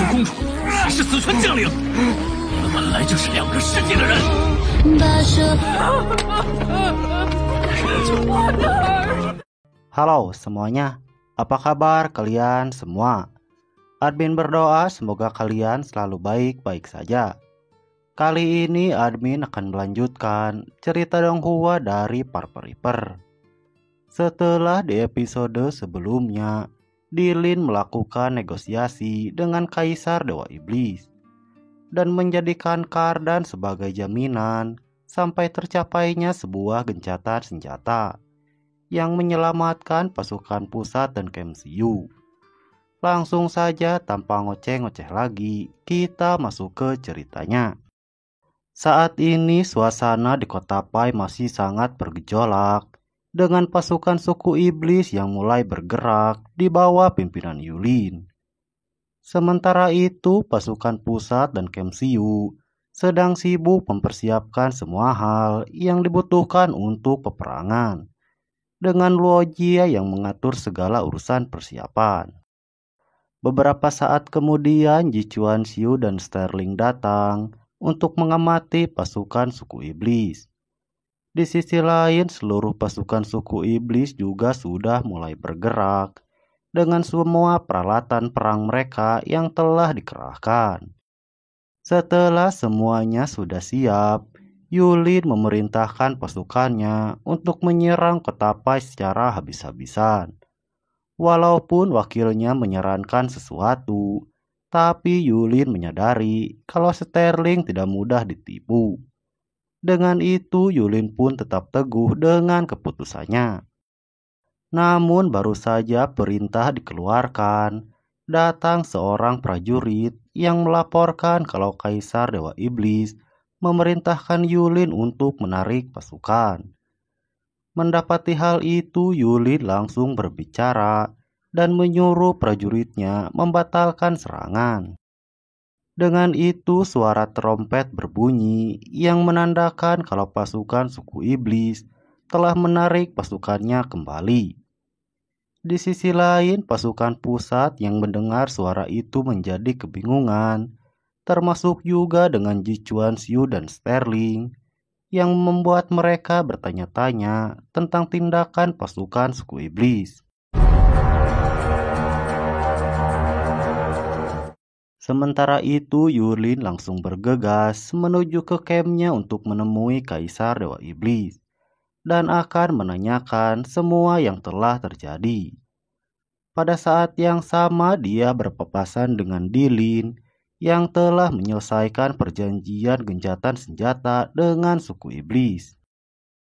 公主，谁是四川将领？你们本来就是两个世界的人。Halo semuanya, apa kabar kalian semua? Admin berdoa semoga kalian selalu baik-baik saja. Kali ini admin akan melanjutkan cerita Donghua dari Purple Reaper. Setelah di episode sebelumnya, Dilin melakukan negosiasi dengan Kaisar Dewa Iblis dan menjadikan Kardan sebagai jaminan sampai tercapainya sebuah gencatan senjata yang menyelamatkan pasukan pusat dan KMCU. Langsung saja tanpa ngoceh-ngoceh lagi, kita masuk ke ceritanya. Saat ini suasana di kota Pai masih sangat bergejolak dengan pasukan suku iblis yang mulai bergerak di bawah pimpinan Yulin. Sementara itu pasukan pusat dan KMCU sedang sibuk mempersiapkan semua hal yang dibutuhkan untuk peperangan, dengan Luo Jie yang mengatur segala urusan persiapan. Beberapa saat kemudian Ji Chuanxiu dan Sterling datang untuk mengamati pasukan suku iblis. Di sisi lain, seluruh pasukan suku iblis juga sudah mulai bergerak dengan semua peralatan perang mereka yang telah dikerahkan. Setelah semuanya sudah siap, Yulin memerintahkan pasukannya untuk menyerang kota Pai secara habis-habisan. Walaupun wakilnya menyarankan sesuatu, tapi Yulin menyadari kalau Sterling tidak mudah ditipu. Dengan itu Yulin pun tetap teguh dengan keputusannya. Namun baru saja perintah dikeluarkan, datang seorang prajurit yang melaporkan kalau Kaisar Dewa Iblis memerintahkan Yulin untuk menarik pasukan. Mendapati hal itu, Yulin langsung berbicara dan menyuruh prajuritnya membatalkan serangan. Dengan itu suara trompet berbunyi yang menandakan kalau pasukan suku iblis telah menarik pasukannya kembali. Di sisi lain, pasukan pusat yang mendengar suara itu menjadi kebingungan, termasuk juga dengan Ji Chuanxiu dan Sterling, yang membuat mereka bertanya-tanya tentang tindakan pasukan suku iblis. Sementara itu, Yulin langsung bergegas menuju ke campnya untuk menemui Kaisar Dewa Iblis dan akan menanyakan semua yang telah terjadi. Pada saat yang sama, dia berpapasan dengan Dilin yang telah menyelesaikan perjanjian gencatan senjata dengan suku iblis.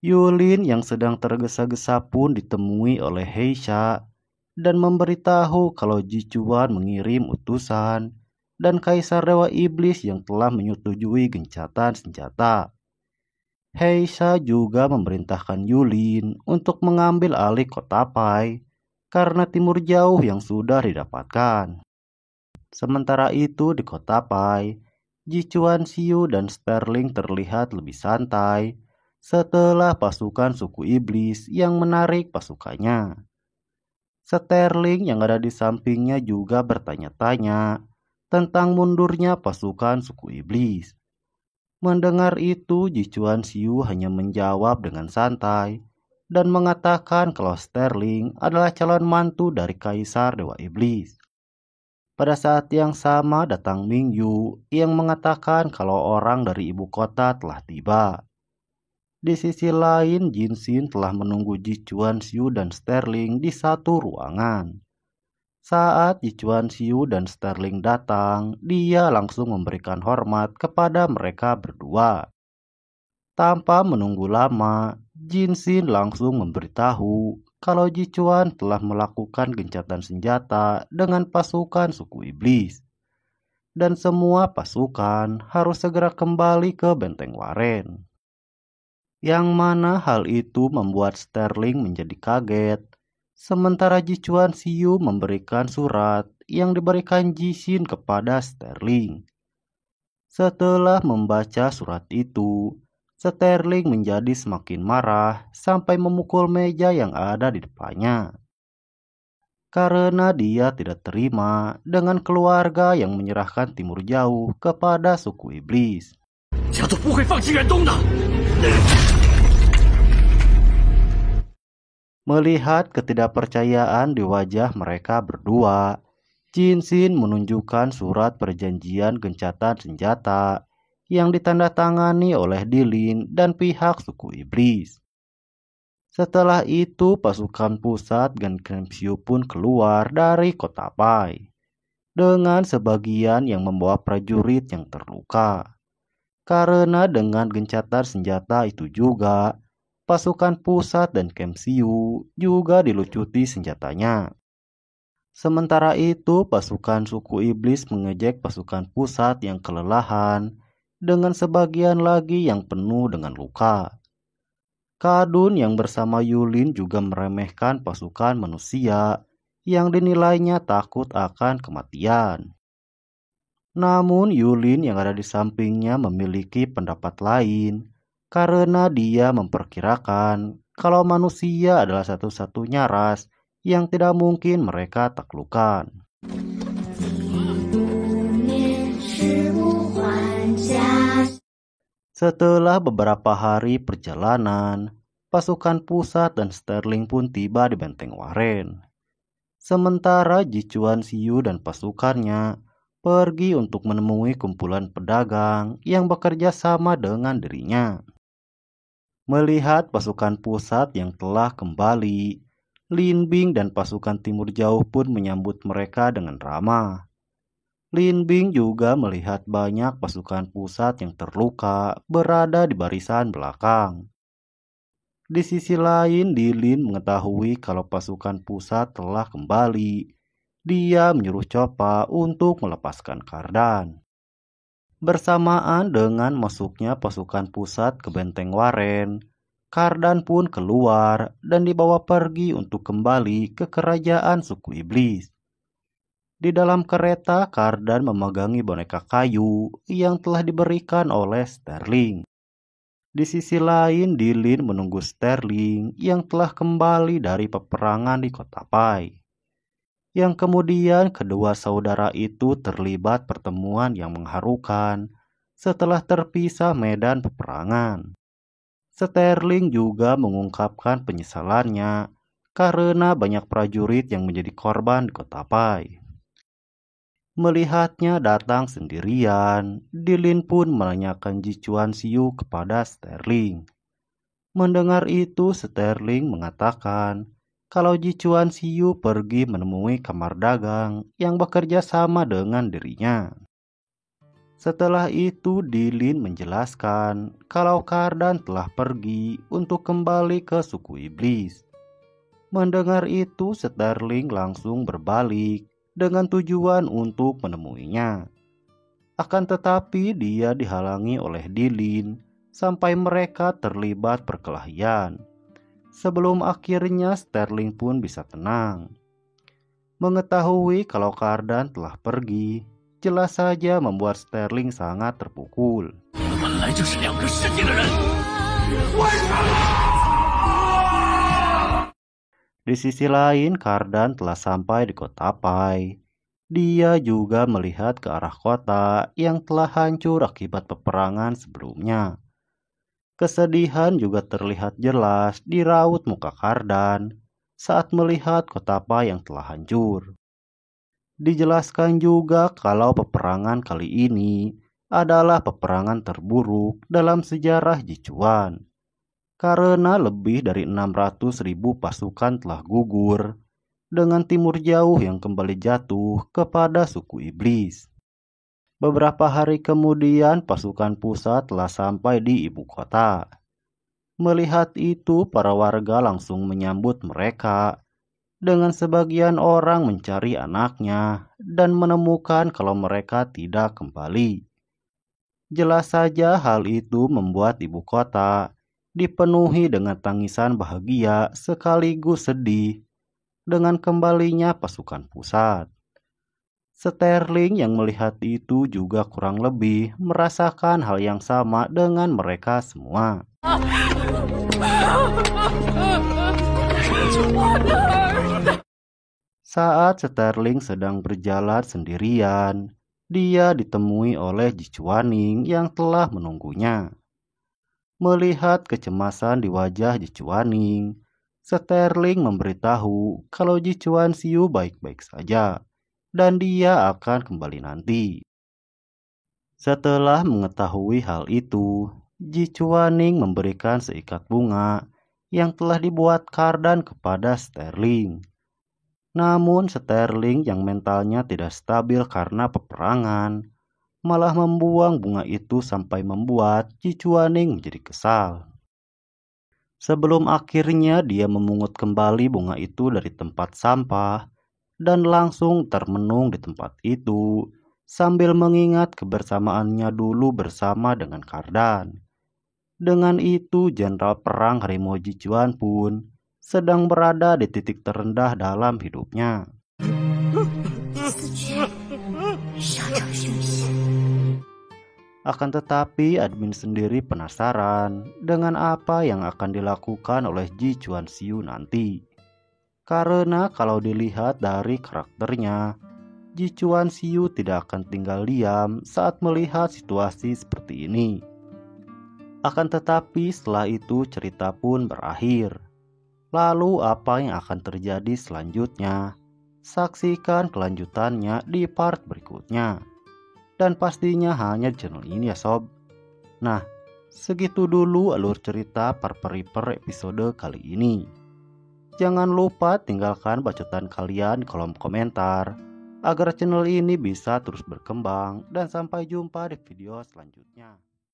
Yulin yang sedang tergesa-gesa pun ditemui oleh Heisha dan memberitahu kalau Ji Chuan mengirim utusan dan Kaisar Dewa Iblis yang telah menyetujui gencatan senjata. Heisha juga memerintahkan Yulin untuk mengambil alih kota Pai karena timur jauh yang sudah didapatkan. Sementara itu di kota Pai, Ji Chuanxiu dan Sterling terlihat lebih santai setelah pasukan suku iblis yang menarik pasukannya. Sterling yang ada di sampingnya juga bertanya-tanya tentang mundurnya pasukan suku iblis. Mendengar itu, Ji Chuanxiu hanya menjawab dengan santai dan mengatakan kalau Sterling adalah calon mantu dari Kaisar Dewa Iblis. Pada saat yang sama datang Ming Yu yang mengatakan kalau orang dari ibu kota telah tiba. Di sisi lain, Jin Xin telah menunggu Ji Chuanxiu dan Sterling di satu ruangan. Saat Ji Chuanxiu dan Sterling datang, dia langsung memberikan hormat kepada mereka berdua. Tanpa menunggu lama, Jin Xin langsung memberitahu kalau Ji Chuan telah melakukan gencatan senjata dengan pasukan suku iblis. Dan semua pasukan harus segera kembali ke Benteng Waren. Yang mana hal itu membuat Sterling menjadi kaget. Sementara Ji Chuanxiu memberikan surat yang diberikan Ji Xin kepada Sterling. Setelah membaca surat itu, Sterling menjadi semakin marah sampai memukul meja yang ada di depannya. karena dia tidak terima dengan keluarga yang menyerahkan Timur Jauh kepada suku iblis. Melihat ketidakpercayaan di wajah mereka berdua, Jin Xin menunjukkan surat perjanjian gencatan senjata yang ditandatangani oleh Dilin dan pihak suku iblis. Setelah itu pasukan pusat dan Kemsiu pun keluar dari kota Pai, dengan sebagian yang membawa prajurit yang terluka. Karena dengan gencatan senjata itu juga, pasukan pusat dan Kemsiu juga dilucuti senjatanya. Sementara itu pasukan suku iblis mengejek pasukan pusat yang kelelahan, dengan sebagian lagi yang penuh dengan luka. Kadun yang bersama Yulin juga meremehkan pasukan manusia yang dinilainya takut akan kematian. Namun Yulin yang ada di sampingnya memiliki pendapat lain karena dia memperkirakan kalau manusia adalah satu-satunya ras yang tidak mungkin mereka taklukkan. Setelah beberapa hari perjalanan, pasukan pusat dan Sterling pun tiba di benteng Waren. Sementara Jichuan Xiu dan pasukannya pergi untuk menemui kumpulan pedagang yang bekerja sama dengan dirinya. Melihat pasukan pusat yang telah kembali, Lin Bing dan pasukan Timur Jauh pun menyambut mereka dengan ramah. Lin Bing juga melihat banyak pasukan pusat yang terluka berada di barisan belakang. Di sisi lain, Dilin mengetahui kalau pasukan pusat telah kembali. Dia menyuruh Copa untuk melepaskan Kardan. Bersamaan dengan masuknya pasukan pusat ke benteng Waren, Kardan pun keluar dan dibawa pergi untuk kembali ke kerajaan suku iblis. Di dalam kereta, Kardan memegangi boneka kayu yang telah diberikan oleh Sterling. Di sisi lain, Dilin menunggu Sterling yang telah kembali dari peperangan di kota Pai. Yang kemudian kedua saudara itu terlibat pertemuan yang mengharukan setelah terpisah medan peperangan. Sterling juga mengungkapkan penyesalannya karena banyak prajurit yang menjadi korban di kota Pai. Melihatnya datang sendirian, Dilin pun menanyakan Jichuan Xiu kepada Sterling. Mendengar itu, Sterling mengatakan kalau Jichuan Xiu pergi menemui kamar dagang yang bekerja sama dengan dirinya. Setelah itu, Dilin menjelaskan kalau Kardan telah pergi untuk kembali ke suku iblis. Mendengar itu, Sterling langsung berbalik dengan tujuan untuk menemuinya. Akan tetapi dia dihalangi oleh Dilin sampai mereka terlibat perkelahian. Sebelum akhirnya Sterling pun bisa tenang. Mengetahui kalau Kardan telah pergi, jelas saja membuat Sterling sangat terpukul. Di sisi lain, Kardan telah sampai di kota Pai. Dia juga melihat ke arah kota yang telah hancur akibat peperangan sebelumnya. Kesedihan juga terlihat jelas di raut muka Kardan saat melihat kota Pai yang telah hancur. Dijelaskan juga kalau peperangan kali ini adalah peperangan terburuk dalam sejarah Jichuan. Karena lebih dari 600.000 pasukan telah gugur, dengan Timur Jauh yang kembali jatuh kepada suku iblis. Beberapa hari kemudian pasukan pusat telah sampai di ibu kota. Melihat itu, para warga langsung menyambut mereka, dengan sebagian orang mencari anaknya dan menemukan kalau mereka tidak kembali. Jelas saja hal itu membuat ibu kota dipenuhi dengan tangisan bahagia sekaligus sedih dengan kembalinya pasukan pusat. Sterling yang melihat itu juga kurang lebih merasakan hal yang sama dengan mereka semua. Saat Sterling sedang berjalan sendirian, dia ditemui oleh Ji Chuaning yang telah menunggunya. Melihat kecemasan di wajah Ji Chuaning, Sterling memberitahu kalau Ji Chuanxiu baik-baik saja dan dia akan kembali nanti. Setelah mengetahui hal itu, Ji Chuaning memberikan seikat bunga yang telah dibuat Cardan kepada Sterling. Namun Sterling yang mentalnya tidak stabil karena peperangan, malah membuang bunga itu sampai membuat Ji Chuaning menjadi kesal. Sebelum akhirnya dia memungut kembali bunga itu dari tempat sampah dan langsung termenung di tempat itu sambil mengingat kebersamaannya dulu bersama dengan Cardan. Dengan itu, Jenderal Perang Harimau Ji Chuan pun sedang berada di titik terendah dalam hidupnya. Akan tetapi, admin sendiri penasaran dengan apa yang akan dilakukan oleh Ji Chuanxiu nanti. Karena kalau dilihat dari karakternya, Ji Chuanxiu tidak akan tinggal diam saat melihat situasi seperti ini. Akan tetapi setelah itu cerita pun berakhir. Lalu apa yang akan terjadi selanjutnya? Saksikan kelanjutannya di part berikutnya. Dan pastinya hanya di channel ini ya sob. Nah, segitu dulu alur cerita Parperiper episode kali ini. Jangan lupa tinggalkan bacotan kalian di kolom komentar agar channel ini bisa terus berkembang, dan sampai jumpa di video selanjutnya.